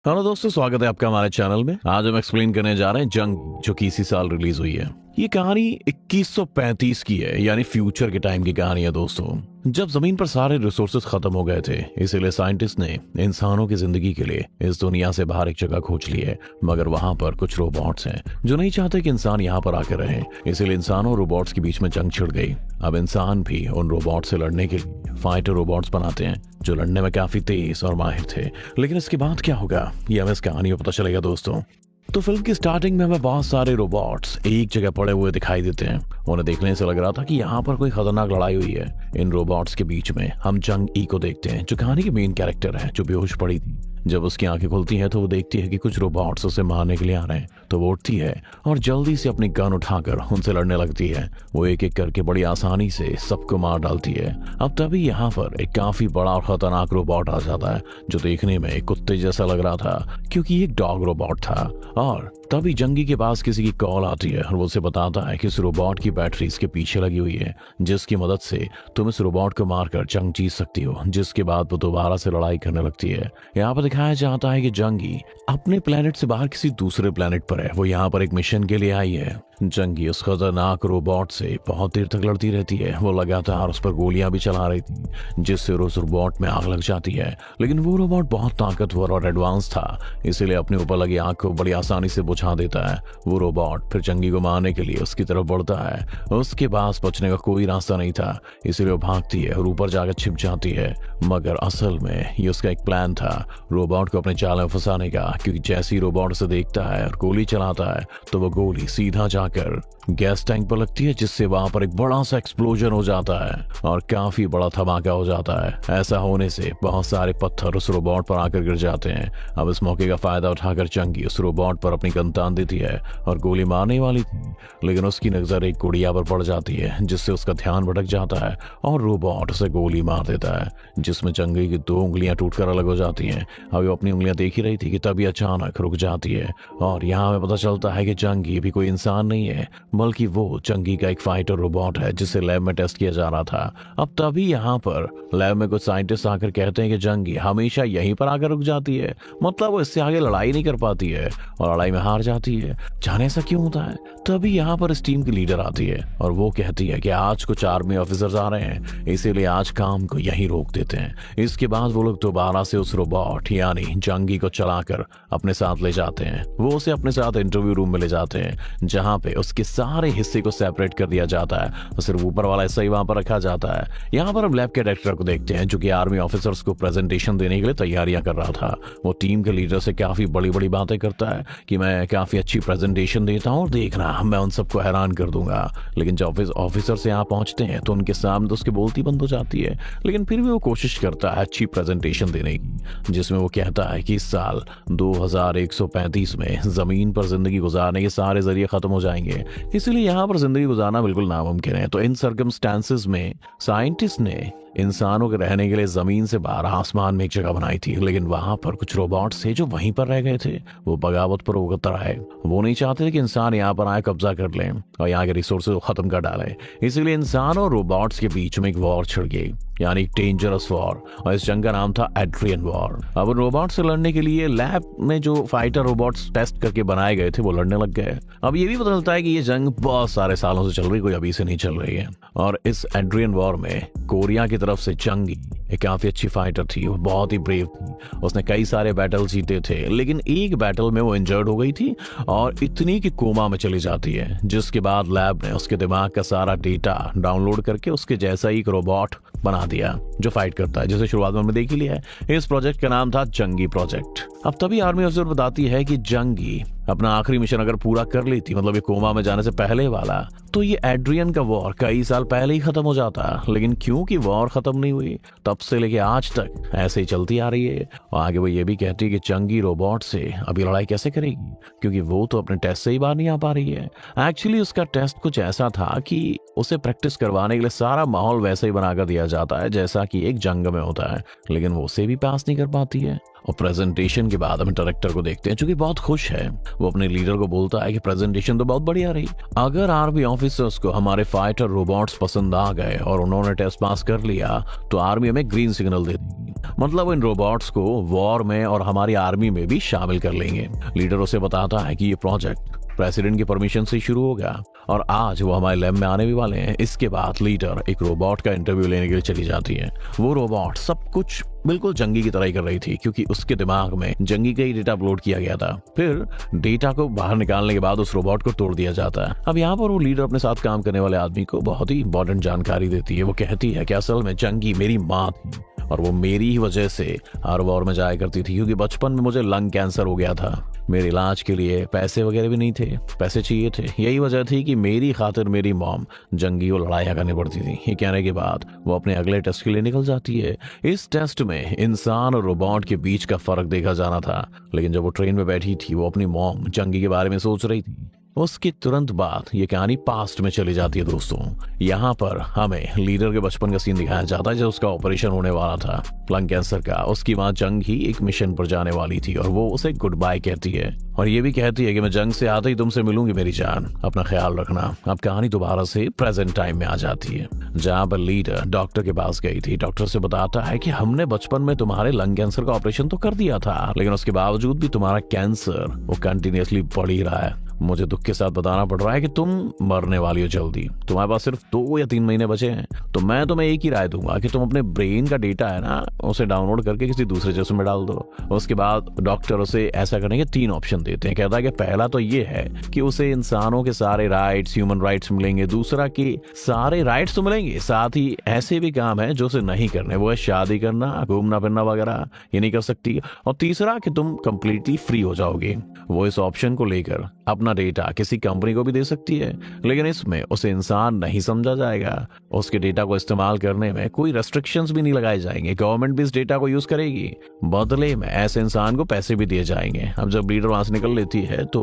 Hello दोस्तों, स्वागत है आपका हमारे चैनल में। आज हम एक्सप्लेन करने जा रहे हैं जंग, जो कि इसी साल रिलीज हुई है। ये कहानी 2135 की है, यानी फ्यूचर के टाइम की कहानी है दोस्तों, जब जमीन पर सारे रिसोर्सेज खत्म हो गए थे। इसीलिए साइंटिस्ट ने इंसानों की जिंदगी के लिए इस दुनिया से बाहर एक जगह खोज ली है। मगर वहां पर कुछ रोबोट्स हैं जो नहीं चाहते कि इंसान यहाँ पर आकर रहे। इसीलिए इंसानों और रोबोट्स के बीच में जंग छिड़ गई। अब इंसान भी उन रोबोट से लड़ने के लिए फाइटर रोबोट्स बनाते हैं जो लड़ने में काफी तेज और माहिर थे। लेकिन इसके बाद क्या होगा, ये हमें इस कहानी में पता चलेगा दोस्तों। तो फिल्म की स्टार्टिंग में हमें बहुत सारे रोबोट्स एक जगह पड़े हुए दिखाई देते हैं। उन्हें देखने से लग रहा था कि यहाँ पर कोई खतरनाक लड़ाई हुई है। इन रोबोट्स के बीच में हम जंग ई को देखते हैं, जो कहानी की मेन कैरेक्टर है, जो बेहोश पड़ी थी। जब उसकी आंखें खुलती हैं तो वो देखती है कि कुछ रोबोट्स उसे मारने के लिए आ रहे हैं। तो वो उठती है और जल्दी से अपनी गन उठाकर उनसे लड़ने लगती है। वो एक एक करके बड़ी आसानी से सबको मार डालती है। अब तभी यहाँ पर एक काफी बड़ा और खतरनाक रोबोट आ जाता है, जो देखने में एक कुत्ते जैसा लग रहा था, क्योंकि एक डॉग रोबोट था। और तभी जंगी के पास किसी की कॉल आती है और वो उसे बताता है कि इस रोबोट की बैटरी इसके पीछे लगी हुई है, जिसकी मदद से तुम इस रोबोट को मारकर जंग जीत सकती हो। जिसके बाद वो दोबारा से लड़ाई करने लगती है। यहाँ पर दिखाया जाता है कि जंगी अपने प्लेनेट से बाहर किसी दूसरे प्लेनेट पर है। वो यहाँ पर एक मिशन के लिए आई है। जंगी उस खतरनाक रोबोट से बहुत देर तक लड़ती रहती है। वो लगातार उस पर गोलियां भी चला रही थी, जिससे उस रोबोट में आग लग जाती है। लेकिन वो रोबोट बहुत ताकतवर और एडवांस था, इसीलिए अपने ऊपर लगी आग को बड़ी आसानी से बुझा देता है। वो रोबोट फिर जंगी को मारने के लिए उसकी तरफ बढ़ता है। उसके पास बचने का कोई रास्ता नहीं था, इसीलिए वो भागती है और ऊपर जाकर छिप जाती है। मगर असल में ये उसका एक प्लान था, रोबोट को अपने जाल में फंसाने का। क्योंकि जैसे ही रोबोट उसे देखता है और गोली चलाता है, तो वो गोली सीधा जाकर गैस टैंक पर लगती है, जिससे वहां पर एक बड़ा सा एक्सप्लोजन हो जाता है और काफी बड़ा धमाका हो जाता है। ऐसा होने से बहुत सारे पत्थर उस रोबोट पर आकर गिर जाते हैं। अब इस मौके का फायदा उठाकर जंगी उस रोबोट पर अपनी गन तान देती है और गोली मारने वाली थी, लेकिन उसकी नजर एक गुड़िया पर पड़ जाती है, जिससे उसका ध्यान भटक जाता है और रोबोट उसे गोली मार देता है, जिसमें जंगी की 2 उंगलियां टूटकर अलग हो जाती हैं। अभी वो अपनी उंगलियां देख ही रही थी कि तभी अचानक रुक जाती है और यहाँ हमें पता चलता है कि जंगी भी कोई इंसान नहीं है, बल्कि वो जंगी का एक फाइटर रोबोट है, जिसे लैब में टेस्ट किया जा रहा था। अब तभी यहाँ पर लैब में कुछ साइंटिस्ट आकर कहते हैं कि जंगी हमेशा यहीं पर आकर रुक जाती है, मतलब वो इससे आगे लड़ाई नहीं कर पाती है और लड़ाई में हार जाती है। जाने ऐसा क्यों होता है? तभी यहाँ पर इस टीम की लीडर आती है और वो कहती है कि आज कुछ आर्मी ऑफिसर्स आ रहे हैं, इसीलिए आज काम को यहीं रोक देते हैं। इसके बाद वो लोग दोबारा से उस रोबोट यानी जंगी को चलाकर अपने साथ ले जाते हैं। वो उसे अपने साथ इंटरव्यू रूम में ले जाते हैं, जहाँ पे उसके सारे हिस्से को सेपरेट कर दिया जाता है और सिर्फ ऊपर वाला हिस्सा ही वहां पर रखा जाता है। यहाँ पर हम लैब के डायरेक्टर को देखते हैं, जो कि आर्मी ऑफिसर्स को प्रेजेंटेशन देने के लिए तैयारियां कर रहा था। वो टीम के लीडर से काफी बड़ी बड़ी बातें करता है कि मैं काफी अच्छी प्रेजेंटेशन देता हूँ और देखना मैं उन सबको हैरान कर दूंगा। लेकिन जब ऑफिसर से यहाँ पहुंचते हैं तो उनके सामने तो उसकी बोलती बंद हो जाती है। लेकिन फिर भी वो कोशिश करता है अच्छी प्रेजेंटेशन देने की, जिसमें वो कहता है कि इस साल 2135 में जमीन पर जिंदगी गुजारने के सारे जरिए खत्म हो जाएंगे, इसलिए यहाँ पर जिंदगी गुजारना बिल्कुल नामुमकिन है। तो इन सर्कमस्टांसेस में साइंटिस्ट ने इंसानों के रहने के लिए जमीन से बाहर आसमान में एक जगह बनाई थी। लेकिन वहां पर कुछ रोबोट्स थे जो वहीं पर रह गए थे। वो बगावत पर उतर आए। वो नहीं चाहते थे कि इंसान यहाँ पर आए कब्जा कर लें और यहाँ के रिसोर्सेज को खत्म कर डाले। इसीलिए इंसान और रोबोट्स के बीच में एक वॉर छिड़ गई, यानी एक डेंजरस वॉर, और इस जंग का नाम था एड्रियन वॉर। अब रोबोट से लड़ने के लिए लैब में जो फाइटर रोबोट्स टेस्ट करके बनाए गए थे वो लड़ने लग गए। अब ये भी पता चलता है कि ये जंग बहुत सारे सालों से चल रही, कोई अभी से नहीं चल रही है। और इस एड्रियन वॉर में कोरिया की तरफ से जंगी एक काफी अच्छी फाइटर थी, वो बहुत ही ब्रेव थी। उसने कई सारे बैटल जीते थे, लेकिन एक बैटल में वो इंजर्ड हो गई थी और इतनी कि कोमा में चली जाती है। जिसके बाद लैब ने उसके दिमाग का सारा डेटा डाउनलोड करके उसके जैसा ही एक रोबोट बना दिया जो फाइट करता है, जैसे शुरुआत में हमने देख ही लिया है। इस प्रोजेक्ट का नाम था जंगी प्रोजेक्ट। अब तभी आर्मी अफसर बताती है कि जंगी अपना आखिरी मिशन अगर पूरा कर लेती, मतलब ये कोमा में जाने से पहले वाला, तो ये एड्रियन का वॉर कई साल पहले ही खत्म हो जाता। लेकिन क्योंकि वॉर खत्म नहीं हुई, तब से लेके आज तक ऐसे ही चलती आ रही है। और आगे वो ये भी कहती है कि जंगी रोबोट से अभी लड़ाई कैसे करेगी, क्योंकि वो तो अपने टेस्ट से ही बाहर नहीं आ पा रही है। एक्चुअली उसका टेस्ट कुछ ऐसा था कि उसे प्रैक्टिस करवाने के लिए सारा माहौल वैसा ही बनाकर दिया जाता है जैसा कि एक जंग में होता है, लेकिन वो उसे भी पास नहीं कर पाती है। और प्रेजेंटेशन के बाद हम डायरेक्टर को देखते हैं जो कि बहुत खुश है। वो अपने लीडर को बोलता है कि प्रेजेंटेशन तो बहुत बढ़िया रही। अगर आर्मी ऑफिसर्स को हमारे फाइटर रोबोट्स पसंद आ गए और उन्होंने टेस्ट पास कर लिया तो आर्मी हमें ग्रीन सिग्नल दे देगी, मतलब इन रोबोट्स को वॉर में और हमारी आर्मी में भी शामिल कर लेंगे। लीडर उसे बताता है कि ये प्रोजेक्ट प्रेसिडेंट की परमिशन से शुरू होगा और आज वो हमारे लैब में आने भी वाले हैं। इसके बाद लीडर एक रोबोट का इंटरव्यू लेने के लिए चली जाती है। वो रोबोट सब कुछ बिल्कुल जंगी की तरह ही कर रही थी क्योंकि उसके दिमाग में जंगी का ही डेटा अपलोड किया गया था। फिर डेटा को बाहर निकालने के बाद उस रोबोट को तोड़ दिया जाता है। अब यहाँ पर वो लीडर अपने साथ काम करने वाले आदमी को बहुत ही इंपॉर्टेंट जानकारी देती है। वो कहती है कि असल में जंगी मेरी माँ थी और वो मेरी ही वजह से हर वॉर में जाया करती थी क्योंकि बचपन में मुझे लंग कैंसर हो गया था। मेरे इलाज के लिए पैसे वगैरह भी नहीं थे, पैसे चाहिए थे। यही वजह थी कि मेरी खातिर मेरी मॉम जंगी को लड़ाइयाँ करनी पड़ती थी। ये कहने के बाद वो अपने अगले टेस्ट के लिए निकल जाती है। इस टेस्ट में इंसान और रोबोट के बीच का फर्क देखा जाना था, लेकिन जब वो ट्रेन में बैठी थी वो अपनी मॉम जंगी के बारे में सोच रही थी। उसके तुरंत बाद ये कहानी पास्ट में चली जाती है दोस्तों। यहाँ पर हमें लीडर के बचपन का सीन दिखाया जाता है जब उसका ऑपरेशन होने वाला था लंग कैंसर का। उसकी माँ जंग ही एक मिशन पर जाने वाली थी और वो उसे गुड बाय कहती है और ये भी कहती है कि मैं जंग से आते ही तुमसे मिलूंगी मेरी जान, अपना ख्याल रखना। अब कहानी दोबारा से प्रेजेंट टाइम में आ जाती है जहाँ पर लीडर डॉक्टर के पास गई थी। डॉक्टर से बताता है कि हमने बचपन में तुम्हारे लंग कैंसर का ऑपरेशन तो कर दिया था, लेकिन उसके बावजूद भी तुम्हारा कैंसर वो कंटिन्यूअसली बढ़ ही रहा है। मुझे दुख के साथ बताना पड़ रहा है कि तुम मरने वाली हो जल्दी। तुम्हारे पास सिर्फ 2 या 3 महीने बचे हैं। तो मैं तुम्हें एक ही राय दूंगा कि तुम अपने ब्रेन का डेटा है ना उसे डाउनलोड करके किसी दूसरे जिस्म में डाल दो। उसके बाद डॉक्टर उसे ऐसा करने के 3 ऑप्शन देते हैं। कहता है कि पहला तो ये है कि उसे इंसानों के सारे राइट्स, ह्यूमन राइट्स मिलेंगे। दूसरा कि सारे राइट्स तो मिलेंगे, साथ ही ऐसे भी काम है जो उसे नहीं करने, वो है शादी करना, घूमना फिरना वगैरह, ये नहीं कर सकती। और तीसरा कि तुम कंप्लीटली फ्री हो जाओगे। वो इस ऑप्शन को लेकर अपना डेटा किसी कंपनी को भी दे सकती है, लेकिन इसमें उसे इंसान नहीं समझा जाएगा। उसके डेटा को इस्तेमाल करने में कोई रेस्ट्रिक्शंस भी नहीं लगाए जाएंगे। गवर्नमेंट भी इस डेटा को यूज करेगी, बदले में ऐसे इंसान को पैसे भी दिए जाएंगे। अब जब लीडर वहां से निकल लेती है तो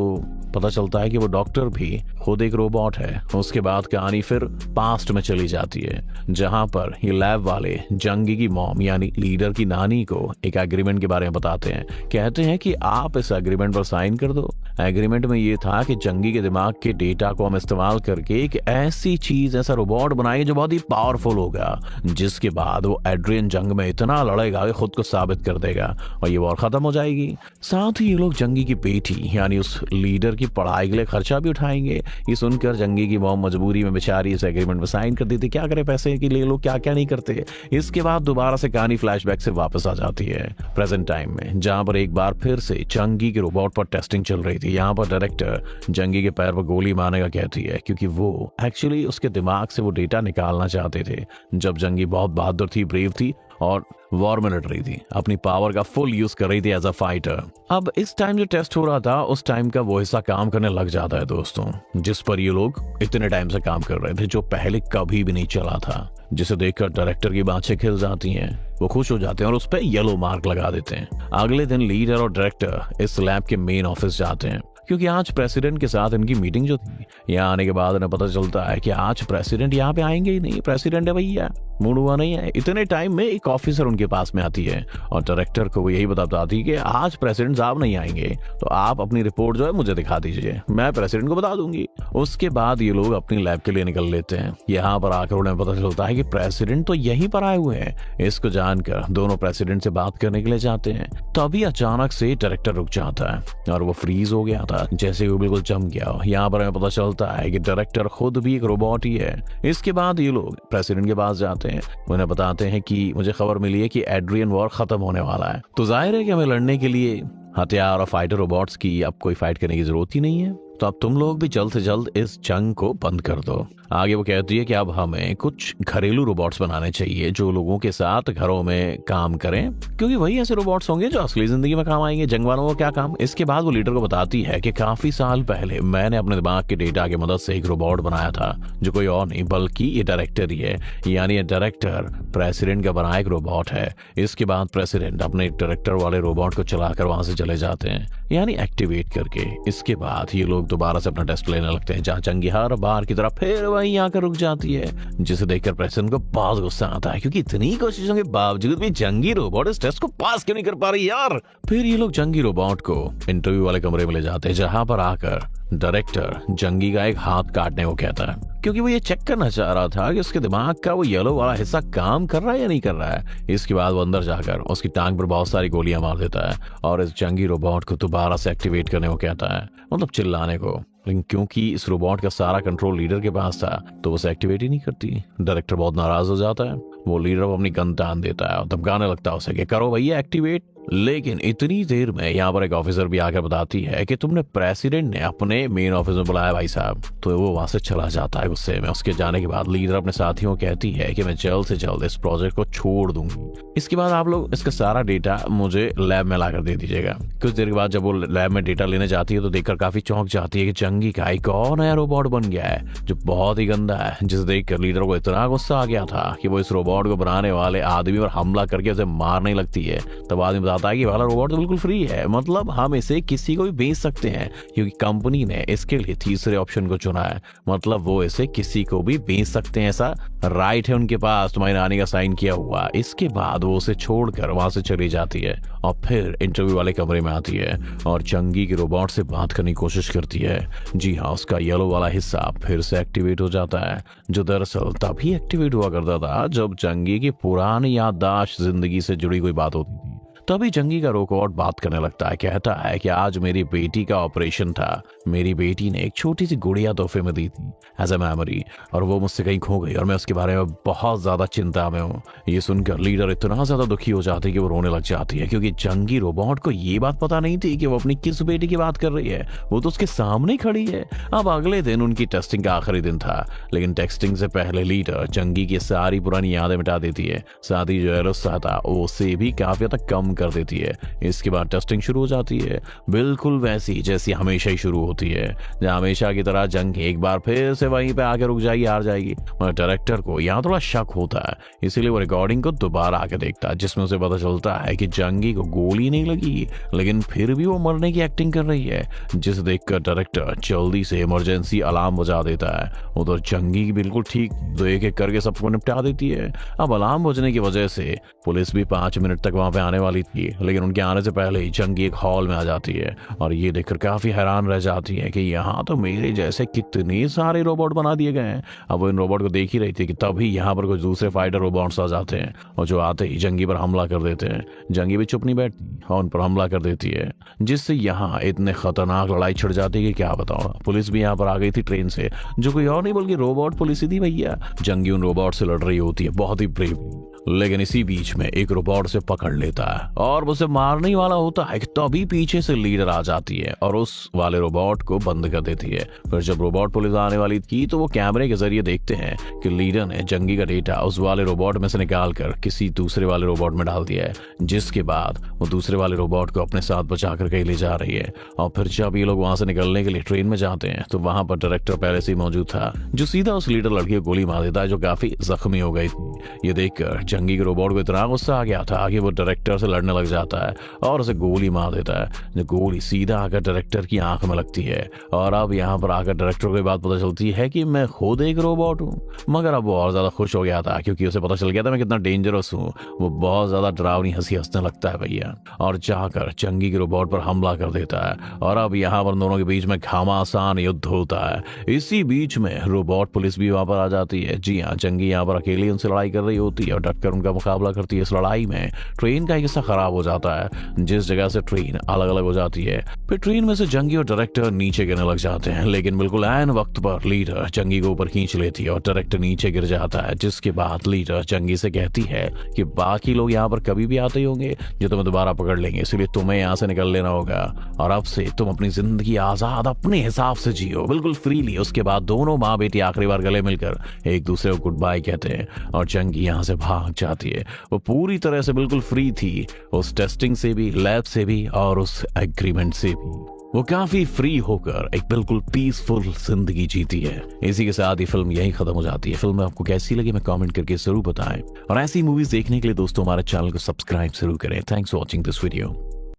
पता चलता है कि वो डॉक्टर भी खुद एक रोबोट है। उसके बाद कहानी फिर पास्ट में चली जाती है जहां पर ये लैब वाले जंगी की मॉम यानी लीडर की नानी को एक एग्रीमेंट के बारे में बताते हैं। कहते हैं कि आप इस एग्रीमेंट पर साइन कर दो। एग्रीमेंट में ये था कि जंगी के दिमाग के डेटा को हम इस्तेमाल करके एक ऐसी चीज, ऐसा रोबोट बनाएंगे जो बहुत ही पावरफुल होगा, जिसके बाद वो एड्रियन जंग में इतना लड़ेगा कि खुद को साबित कर देगा और ये वॉर खत्म हो जाएगी। साथ ही ये लोग जंगी की बेटी यानी उस लीडर की पढ़ाई के लिए खर्चा भी उठाएंगे। ये सुनकर जंगी की मॉम मजबूरी में बेचारी इस एग्रीमेंट में साइन कर देती। क्या करे, पैसे के लिए लोग क्या क्या नहीं करते। इसके बाद दोबारा से कहानी फ्लैशबैक से वापस आ जाती है प्रेजेंट टाइम में, जहां पर एक बार फिर से जंगी के रोबोट पर टेस्टिंग चल रही थी। यहाँ पर डायरेक्टर जंगी के पैर पर गोली मारने का कहती है क्योंकि वो एक्चुअली उसके दिमाग से वो डेटा निकालना चाहते थे। जब जंगी बहुत बहादुर थी, ब्रेव थी और वॉर में लड़ रही थी, अपनी पावर का फुल यूज कर रही थी एज अ फाइटर। अब इस टाइम जो टेस्ट हो रहा था उस टाइम का वो हिस्सा काम करने लग जाता है दोस्तों, जिस पर ये लोग इतने टाइम से काम कर रहे थे, जो पहले कभी भी नहीं चला था। जिसे देखकर डायरेक्टर की बाँछें खिल जाती हैं, वो खुश हो जाते हैं और उस पर येलो मार्क लगा देते हैं। अगले दिन लीडर और डायरेक्टर इस लैब के मेन ऑफिस जाते हैं क्योंकि आज प्रेसिडेंट के साथ इनकी मीटिंग जो थी। यहाँ आने के बाद इन्हें पता चलता है कि आज प्रेसिडेंट यहाँ पे आएंगे ही नहीं। प्रेसिडेंट है भैया, मूड हुआ नहीं है। इतने टाइम में एक ऑफिसर उनके पास में आती है और डायरेक्टर को वो यही बताती है कि आज प्रेसिडेंट साहब नहीं आएंगे, तो आप अपनी रिपोर्ट जो है मुझे दिखा दीजिए, मैं प्रेसिडेंट को बता दूंगी। उसके बाद ये लोग अपनी लैब के लिए निकल लेते हैं। यहाँ पर आकर उन्हें पता चलता है कि प्रेसिडेंट तो यहीं पर आए हुए हैं। इसको जानकर दोनों प्रेसिडेंट से बात करने के लिए जाते हैं। तभी अचानक से डायरेक्टर रुक जाता है और वो फ्रीज हो गया था, जैसे वो बिल्कुल जम गया हो। यहाँ पर हमें पता चलता है कि डायरेक्टर खुद भी एक रोबोट ही है। इसके बाद ये लोग प्रेसिडेंट के पास जाते हैं, उन्हें बताते हैं कि मुझे खबर मिली है कि एड्रियन वॉर खत्म होने वाला है, तो जाहिर है कि हमें लड़ने के लिए हथियार और फाइटर रोबोट्स की अब कोई फाइट करने की जरूरत ही नहीं है, तो अब तुम लोग भी जल्द से जल्द इस जंग को बंद कर दो। आगे वो कहती है कि अब हमें कुछ घरेलू रोबोट्स बनाने चाहिए जो लोगों के साथ घरों में काम करें, क्योंकि वही ऐसे रोबोट्स होंगे जो असली जिंदगी में काम आएंगे। जंग वालों को क्या काम। इसके बाद वो लीडर को बताती है कि काफी साल पहले मैंने अपने दिमाग के डेटा की मदद से एक रोबोट बनाया था जो कोई और नहीं बल्कि ये डायरेक्टर ही है। यानी ये डायरेक्टर प्रेसिडेंट का बनाया एक रोबोट है। इसके बाद प्रेसिडेंट अपने डायरेक्टर वाले रोबोट को चलाकर वहां से चले जाते हैं। यानी एक्टिवेट करके। इसके बाद ये लोग दोबारा से अपना टेस्ट लेने लगते हैं, जहाँ जंगी हर बार की तरह फिर वहीं आकर रुक जाती है, जिसे देखकर प्रेसिडेंट को बहुत गुस्सा आता है, क्योंकि इतनी कोशिशों के बावजूद भी जंगी रोबोट इस टेस्ट को पास क्यों नहीं कर पा रही यार। फिर ये लोग जंगी रोबोट को इंटरव्यू वाले कमरे में ले जाते हैं, जहां पर आकर डायरेक्टर जंगी का एक हाथ काटने को कहता है, क्योंकि वो ये चेक करना चाह रहा था कि उसके दिमाग का वो येलो वाला हिस्सा काम कर रहा है या नहीं कर रहा है। इसके बाद वो अंदर जाकर उसकी टांग पर बहुत सारी गोलियां मार देता है और इस जंगी रोबोट को दोबारा से एक्टिवेट करने को कहता है, मतलब चिल्लाने को। लेकिन क्योंकि इस रोबोट का सारा कंट्रोल लीडर के पास था, तो उसे एक्टिवेट ही नहीं करती। डायरेक्टर बहुत नाराज हो जाता है, वो लीडर को अपनी गन तान देता है और धमकाने लगता है उसे कि करो भैया एक्टिवेट। लेकिन इतनी देर में यहाँ पर एक ऑफिसर भी आकर बताती है कि तुमने प्रेसिडेंट ने अपने मेन ऑफिस में बुलाया भाई साहब। तो वो वहां से चला जाता है गुस्से में। उसके जाने के बाद लीडर अपने साथियों को कहती है कि मैं जल्द से जल्द इस प्रोजेक्ट को छोड़ दूंगी। इसके बाद आप लोग इसका सारा डेटा मुझे लैब में लाकर दे दीजिएगा। कुछ देर के बाद जब वो लैब में डेटा लेने जाती है तो देखकर काफी चौंक जाती है कि जंगी का एक और नया रोबोट बन गया है, जो बहुत ही गंदा है, जिसे देखकर लीडर को इतना गुस्सा आ गया था कि वो इस रोबोट को बनाने वाले आदमी पर हमला करके उसे मारने लगती है। तब आदमी बताता है कि वाला रोबोट तो बिल्कुल फ्री है, मतलब हम इसे किसी को भी बेच सकते हैं, क्योंकि कंपनी ने इसके लिए तीसरे ऑप्शन को चुना है, मतलब वो इसे किसी को भी बेच सकते हैं, ऐसा राइट है उनके पास, तुम्हारी नानी का साइन किया हुआ। इसके बाद वो उसे छोड़कर वहां से चली जाती है और फिर इंटरव्यू वाले कमरे में आती है और जंगी के रोबोट से बात करने की कोशिश करती है। जी हाँ, उसका येलो वाला हिस्सा फिर से एक्टिवेट हो जाता है, जो दरअसल तभी एक्टिवेट हुआ करता था जब जंगी की पुरानी याददाश्त जिंदगी से जुड़ी कोई बात होती थी। तभी जंगी का रोबोट बात करने लगता है, कहता है कि आज मेरी बेटी का ऑपरेशन था, मेरी बेटी ने एक छोटी सी गुड़िया तोहफे में दी थी एज ए मेमोरी, और वो मुझसे कहीं खो गई और मैं उसके बारे में बहुत ज्यादा चिंता में हूँ। ये सुनकर लीडर इतना ज्यादा दुखी हो जाती है कि वो रोने लग जाती है, क्योंकि जंगी रोबोट को ये बात पता नहीं थी कि वो अपनी किस बेटी की बात कर रही है, वो तो उसके सामने खड़ी है। अब अगले दिन उनकी टेस्टिंग का आखिरी दिन था, लेकिन टेस्टिंग से पहले लीडर जंगी की सारी पुरानी यादें मिटा देती है, साथ ही जो गुस्सा था उसे भी काफी हद तक कम कर देती है। इसके बाद टेस्टिंग शुरू हो जाती है, बिल्कुल वैसी जैसी हमेशा ही शुरू होती है, जहां हमेशा की तरह जंग एक बार फिर से वहीं पे आके रुक जाएगी, हार जाएगी। मगर डायरेक्टर को यहाँ थोड़ा शक होता है, इसीलिए वो रिकॉर्डिंग को दोबारा आके देखता है, जिसमें उसे पता चलता है कि जंगी को गोली नहीं लगी, लेकिन फिर भी वो मरने की एक्टिंग कर रही है, जिसे देखकर डायरेक्टर जल्दी से इमरजेंसी अलार्म बजा देता है। उधर जंगी बिल्कुल ठीक तो एक एक करके सबको निपटा देती है। अब अलार्म बजने की वजह से पुलिस भी 5 मिनट तक वहां पे आने वाली थी, लेकिन उनके आने से पहले ही जंगी एक हॉल में आ जाती है और ये देखकर काफी हैरान रह जाती है कि यहाँ तो मेरे जैसे कितने सारे रोबोट बना दिए गए हैं। अब वो इन रोबोट को देख ही रही थी कि तभी यहाँ पर कुछ दूसरे फाइटर रोबोट्स आ जाते हैं और जो आते ही जंगी पर हमला कर देते हैं। जंगी भी चुप नहीं बैठती और उन पर हमला कर देती है, जिससे यहाँ इतने खतरनाक लड़ाई छिड़ जाती है कि क्या बताओ। पुलिस भी यहाँ पर आ गई थी ट्रेन से, जो कोई और नहीं बल्कि रोबोट पुलिस ही थी भैया। जंगी उन रोबोट से लड़ रही होती है बहुत ही ब्रेव, लेकिन इसी बीच में एक रोबोट से पकड़ लेता है और उसे मारने ही वाला होता है कि तभी पीछे से लीडर आ जाती है और उस वाले रोबोट को बंद कर देती है। फिर जब रोबोट पुलिस आने वाली थी तो वो कैमरे के जरिए देखते हैं कि लीडर ने जंगी का डेटा उस वाले रोबोट में से निकाल कर किसी दूसरे वाले रोबोट में डाल दिया है, जिसके बाद वो दूसरे वाले रोबोट को अपने साथ बचाकर कहीं ले जा रही है। और फिर जब ये लोग वहां से निकलने के लिए ट्रेन में जाते हैं तो वहां पर डायरेक्टर पहले से ही मौजूद था, जो सीधा उस लीडर लड़की को गोली मार देता है, जो काफी जख्मी हो गई थी। ये देखकर जंगी के रोबोट को इतना गुस्सा आ गया था कि वो डायरेक्टर से लड़ने लग जाता है और उसे गोली मार देता है, जो गोली सीधा आकर डायरेक्टर की आंख में लगती है। और अब यहाँ पर आकर डायरेक्टर को ये बात पता चलती है कि मैं खुद एक रोबोट हूँ। मगर अब वो और ज्यादा खुश हो गया था, क्योंकि उसे पता चल गया था मैं कितना डेंजरस हूँ। वो बहुत ज्यादा डरावनी हंसी हंसने लगता है भैया, और जाकर जंगी के रोबोट पर हमला कर देता है। और अब यहाँ पर दोनों के बीच में घमासान युद्ध होता है। इसी बीच में रोबोट पुलिस भी वहां पर आ जाती है। जी हाँ, जंगी यहाँ पर अकेली उनसे लड़ाई कर रही होती है और डटकर उनका मुकाबला करती है। इस लड़ाई में ट्रेन का हिस्सा खराब हो जाता है, जिस जगह से ट्रेन अलग अलग हो जाती है। फिर ट्रेन में से जंगी और डायरेक्टर नीचे गिरने लग जाते हैं, लेकिन बिल्कुल ऐन वक्त पर लीडर जंगी को ऊपर खींच लेती है और डायरेक्टर नीचे गिर जाता है। जिसके बाद लीडर जंगी से कहती है कि बाकी लोग यहाँ पर कभी भी आते होंगे जो तुम्हें दोबारा पकड़ लेंगे, इसलिए तुम्हें यहाँ से निकल लेना होगा और अब से तुम अपनी जिंदगी आजाद अपने हिसाब से जियो, बिल्कुल फ्रीली। उसके बाद दोनों माँ बेटी आखिरी बार गले मिलकर एक दूसरे को गुड बाय कहते हैं और जंगी यहाँ से भाग जाती है। वो पूरी तरह से बिल्कुल फ्री थी, उस टेस्टिंग से भी, लैब से भी और उस एग्रीमेंट से भी। वो काफी फ्री होकर एक बिल्कुल पीसफुल जिंदगी जीती है। इसी के साथ ये फिल्म यही खत्म हो जाती है। फिल्म आपको कैसी लगी मैं कमेंट करके जरूर बताएं और ऐसी मूवीज देखने के लिए दोस्तों हमारे चैनल को सब्सक्राइब जरूर करें। Thanks for watching this video.